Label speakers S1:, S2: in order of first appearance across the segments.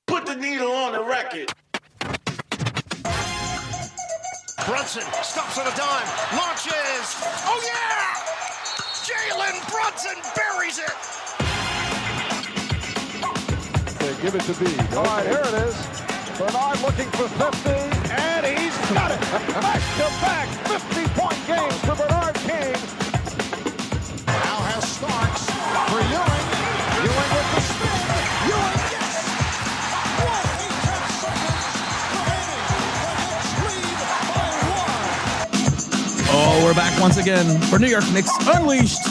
S1: Put the needle on the record.
S2: Brunson stops on a dime, launches. Oh yeah! Jalen Brunson buries it.
S3: They give it to B. All right, here it is. Bernard looking for 50, and he's got it. Back-to-back 50-point games for Bernard King.
S2: Now has Starks for Ewing. Ewing with the spin. Ewing, yes!
S4: 1 8 seconds remaining. The Knicks lead by 1. Oh, we're back once again for New York Knicks Unleashed.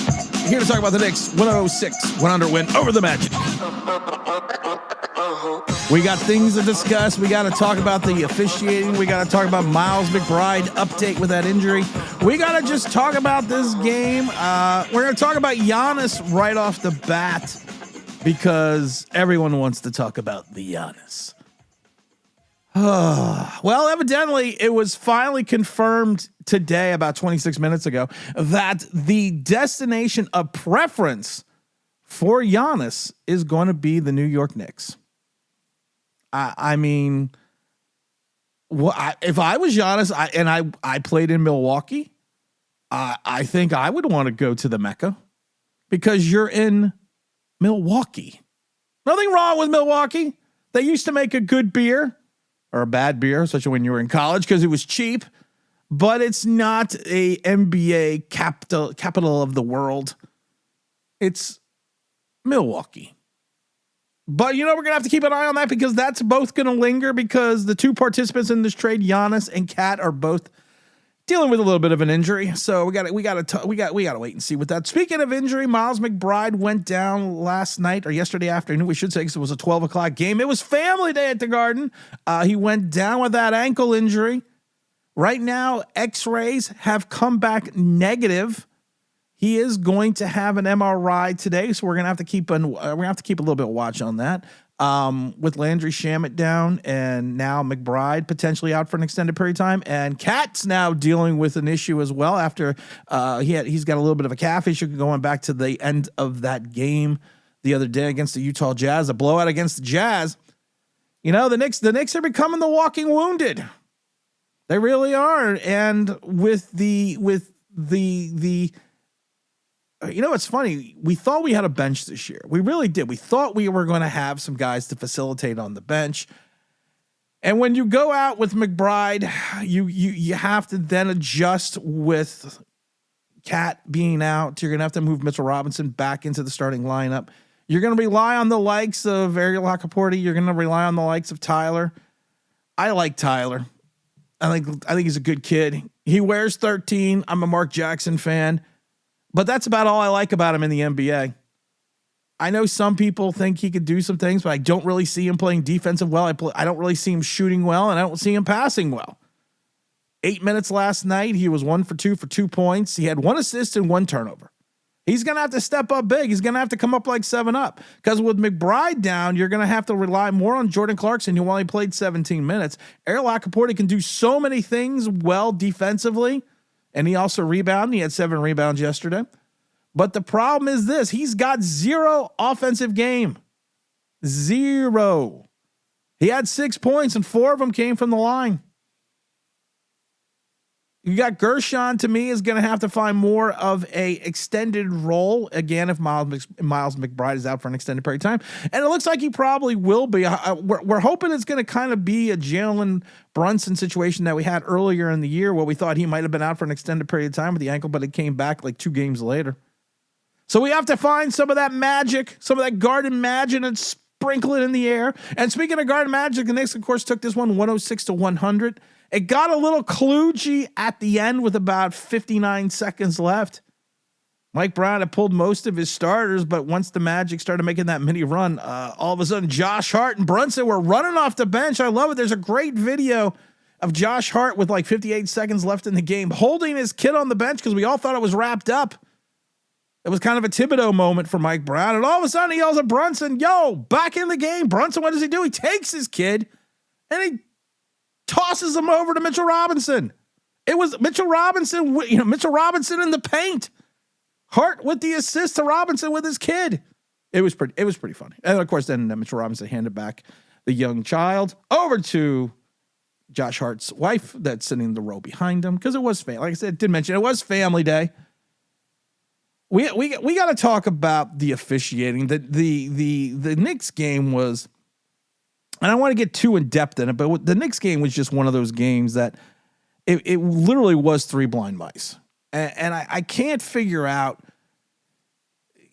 S4: Here to talk about the Knicks 106-100 win over the Magic. We got things to discuss. We got to talk about the officiating. We got to talk about Miles McBride update with that injury. We got to just talk about this game. We're going to talk about Giannis right off the bat because everyone wants to talk about the Giannis. Well, evidently, it was finally confirmed today, about 26 minutes ago, that the destination of preference for Giannis is going to be the New York Knicks. I mean, if I was Giannis and I played in Milwaukee, I think I would want to go to the Mecca because you're in Milwaukee. Nothing wrong with Milwaukee. They used to make a good beer or a bad beer, especially when you were in college because it was cheap, but it's not a NBA capital of the world. It's Milwaukee. But, we're going to have to keep an eye on that because that's both going to linger because the two participants in this trade, Giannis and Kat, are both dealing with a little bit of an injury. So we got to wait and see with that. Speaking of injury, Miles McBride went down last night or yesterday afternoon, we should say, because it was a 12 o'clock game. It was family day at the Garden. He went down with that ankle injury. Right now, x-rays have come back negative. He is going to have an MRI today, so we're gonna have to keep a little bit of watch on that. With Landry Shamet down, and now McBride potentially out for an extended period of time, and Kat's now dealing with an issue as well after he's got a little bit of a calf issue going back to the end of that game the other day against the Utah Jazz, a blowout against the Jazz. The Knicks are becoming the walking wounded. They really are, and with the it's funny. We thought we had a bench this year. We really did. We thought we were going to have some guys to facilitate on the bench. And when you go out with McBride, you have to then adjust with Kat being out. You're going to have to move Mitchell Robinson back into the starting lineup. You're going to rely on the likes of Ariel Lacaporte. You're going to rely on the likes of Tyler. I like Tyler. I think he's a good kid. He wears 13. I'm a Mark Jackson fan. But that's about all I like about him in the NBA. I know some people think he could do some things, but I don't really see him playing defensive well. I don't really see him shooting well, and I don't see him passing well. 8 minutes last night, he was 1 for 2 for 2 points. He had 1 assist and 1 turnover. He's going to have to step up big. He's going to have to come up like 7 up. Because with McBride down, you're going to have to rely more on Jordan Clarkson, who only played 17 minutes. Ariel Lacaporte can do so many things well defensively. And he also rebounded. He had 7 rebounds yesterday. But the problem is this. He's got 0 offensive game. 0. He had 6 points, and 4 of them came from the line. You got Gershon, to me, is going to have to find more of a extended role, again, if Miles McBride is out for an extended period of time. And it looks like he probably will be. We're hoping it's going to kind of be a Jalen Brunson situation that we had earlier in the year where we thought he might have been out for an extended period of time with the ankle, but it came back like 2 games later. So we have to find some of that magic, some of that Garden magic, and sprinkle it in the air. And speaking of Garden magic, the Knicks, of course, took this one 106-100. It got a little kludgy at the end with about 59 seconds left. Mike Brown had pulled most of his starters, but once the Magic started making that mini run, all of a sudden Josh Hart and Brunson were running off the bench. I love it. There's a great video of Josh Hart with like 58 seconds left in the game holding his kid on the bench because we all thought it was wrapped up. It was kind of a Thibodeau moment for Mike Brown. And all of a sudden he yells at Brunson, yo, back in the game. Brunson, what does he do? He takes his kid and he tosses him over to Mitchell Robinson. It was Mitchell Robinson in the paint. Hart with the assist to Robinson with his kid. It was pretty funny. And of course, then Mitchell Robinson handed back the young child over to Josh Hart's wife that's sitting in the row behind him because it was like I said, did mention it was family day. We got to talk about the officiating. The Knicks game was, and I don't want to get too in depth in it, but the Knicks game was just one of those games that it literally was three blind mice, and I can't figure out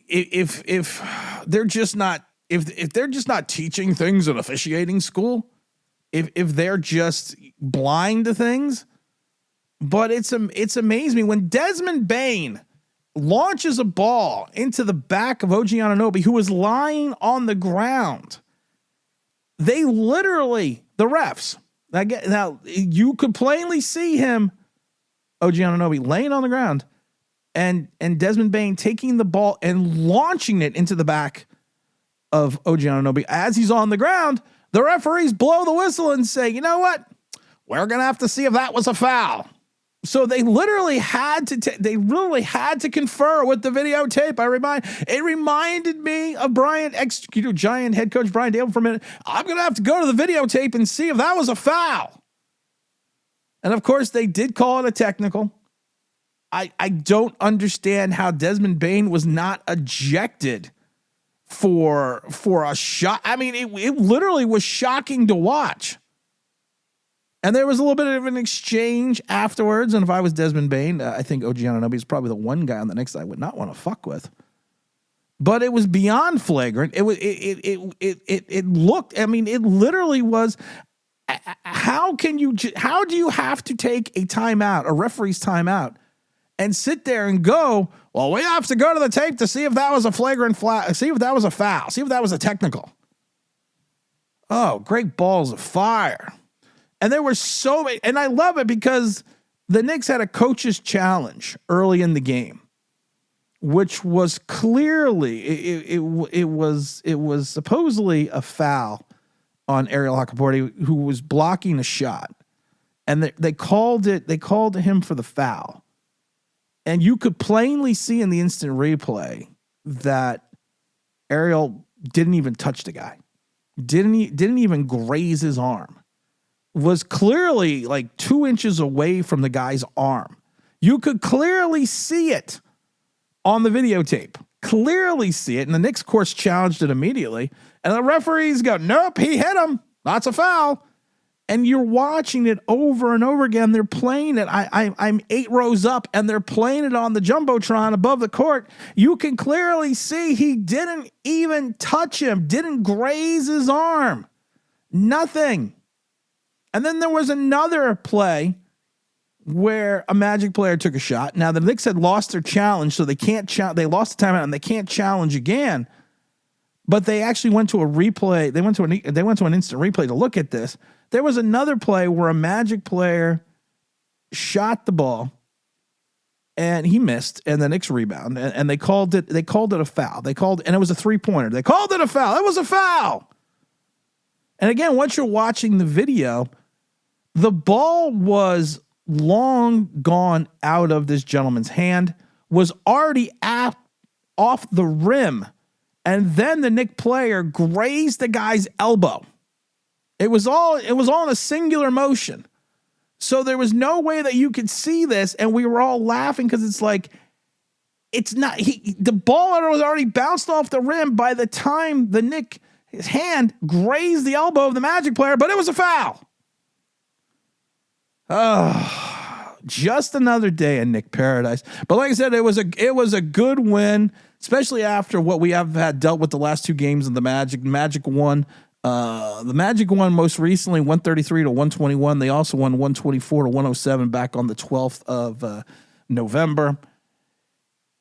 S4: if they're just not if they're just not teaching things in officiating school, if they're just blind to things. But it's amazed me when Desmond Bane launches a ball into the back of OG Anunoby, who was lying on the ground. They literally, the refs, now you could plainly see him, OG Anunoby, laying on the ground, and Desmond Bane taking the ball and launching it into the back of OG Anunoby. As he's on the ground, the referees blow the whistle and say, you know what? We're going to have to see if that was a foul. So they literally had to confer with the videotape. It reminded me of Giant head coach Brian Dable for a minute. I'm going to have to go to the videotape and see if that was a foul. And of course they did call it a technical. I don't understand how Desmond Bane was not ejected for a shot. I mean, it literally was shocking to watch. And there was a little bit of an exchange afterwards. And if I was Desmond Bane, I think OG Anunoby is probably the one guy on the Knicks I would not want to fuck with. But it was beyond flagrant. It looked. I mean, it literally was. How do you have to take a timeout, a referee's timeout, and sit there and go, well, we have to go to the tape to see if that was a flagrant see if that was a foul, see if that was a technical. Oh, great balls of fire. And there were so many, and I love it because the Knicks had a coach's challenge early in the game, which was clearly it was supposedly a foul on Ariel Hakaporti, who was blocking a shot, and they called him for the foul, and you could plainly see in the instant replay that Ariel didn't even touch the guy, didn't even graze his arm. Was clearly like 2 inches away from the guy's arm. You could clearly see it on the videotape. Clearly see it. And the Knicks, of course, challenged it immediately. And the referees go, nope, he hit him. That's a foul. And you're watching it over and over again. They're playing it. I'm 8 rows up, and they're playing it on the Jumbotron above the court. You can clearly see he didn't even touch him, didn't graze his arm. Nothing. And then there was another play where a Magic player took a shot. Now the Knicks had lost their challenge, so they can't they lost the timeout and they can't challenge again. But they actually went to a replay. They went to an instant replay to look at this. There was another play where a Magic player shot the ball and he missed, and the Knicks rebound, and they called it a foul. And it was a 3-pointer. They called it a foul. It was a foul. And again, once you're watching the video, the ball was long gone out of this gentleman's hand, was already off the rim, and then the Knick player grazed the guy's elbow. It was all in a singular motion. So there was no way that you could see this, and we were all laughing because it's like, it's not, the ball was already bounced off the rim by the time his hand grazed the elbow of the Magic player, but it was a foul. Oh, just another day in Knick paradise. But like I said, it was a good win, especially after what we have had dealt with the last 2 games of the Magic. Magic won. The Magic won most recently 133-121. They also won 124-107 back on the 12th of November.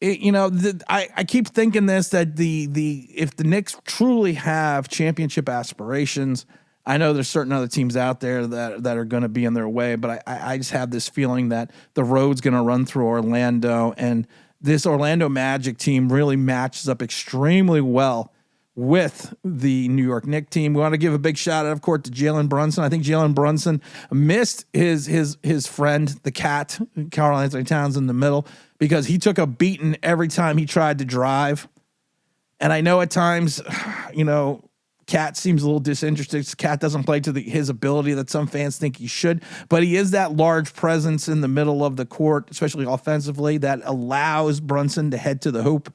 S4: I keep thinking this, that if the Knicks truly have championship aspirations, I know there's certain other teams out there that are going to be in their way, but I just have this feeling that the road's going to run through Orlando, and this Orlando Magic team really matches up extremely well with the New York Knicks team. We want to give a big shout out, of course, to Jalen Brunson. I think Jalen Brunson missed his friend, the cat, Karl Anthony Towns, in the middle, because he took a beating every time he tried to drive. And I know at times, Cat seems a little disinterested. Cat doesn't play to his ability that some fans think he should, but he is that large presence in the middle of the court, especially offensively, that allows Brunson to head to the hoop.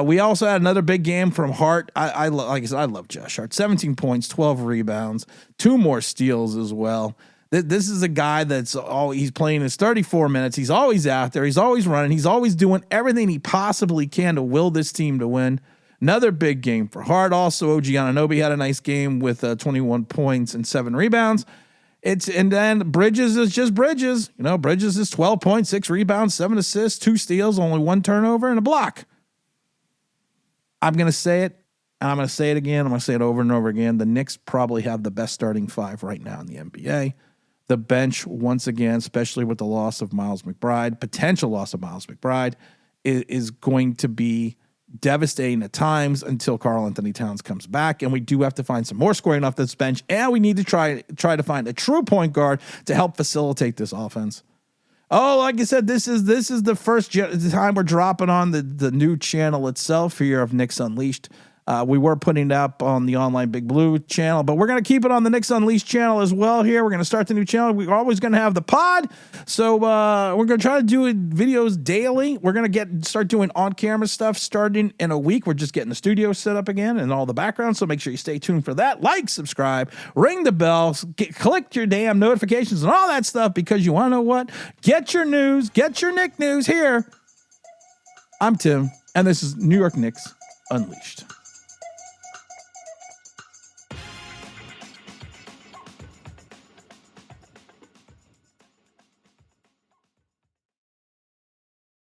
S4: We also had another big game from Hart. Like I said, I love Josh Hart. 17 points, 12 rebounds, 2 more steals as well. This is a guy he's playing his 34 minutes. He's always out there. He's always running. He's always doing everything he possibly can to will this team to win. Another big game for Hart. Also, OG Anunoby had a nice game with 21 points and 7 rebounds. And then Bridges is just Bridges. Bridges is 12 points, 6 rebounds, 7 assists, 2 steals, only 1 turnover and a block. I'm going to say it, and I'm going to say it again. I'm going to say it over and over again. The Knicks probably have the best starting 5 right now in the NBA. The bench, once again, especially with the loss of Miles McBride, potential loss of Miles McBride, is going to be devastating at times until Karl Anthony Towns comes back. And we do have to find some more scoring off this bench, and we need to try to find a true point guard to help facilitate this offense. Oh, like I said, this is the first time we're dropping on the new channel itself here of Knicks Unleashed. We were putting it up on the online Big Blue channel, but we're going to keep it on the Knicks Unleashed channel as well here. We're going to start the new channel. We're always going to have the pod. So we're going to try to do videos daily. We're going to start doing on-camera stuff starting in a week. We're just getting the studio set up again and all the background. So make sure you stay tuned for that. Like, subscribe, ring the bell, click your damn notifications and all that stuff, because you want to know what? Get your news, get your Knick news here. I'm Tim, and this is New York Knicks Unleashed.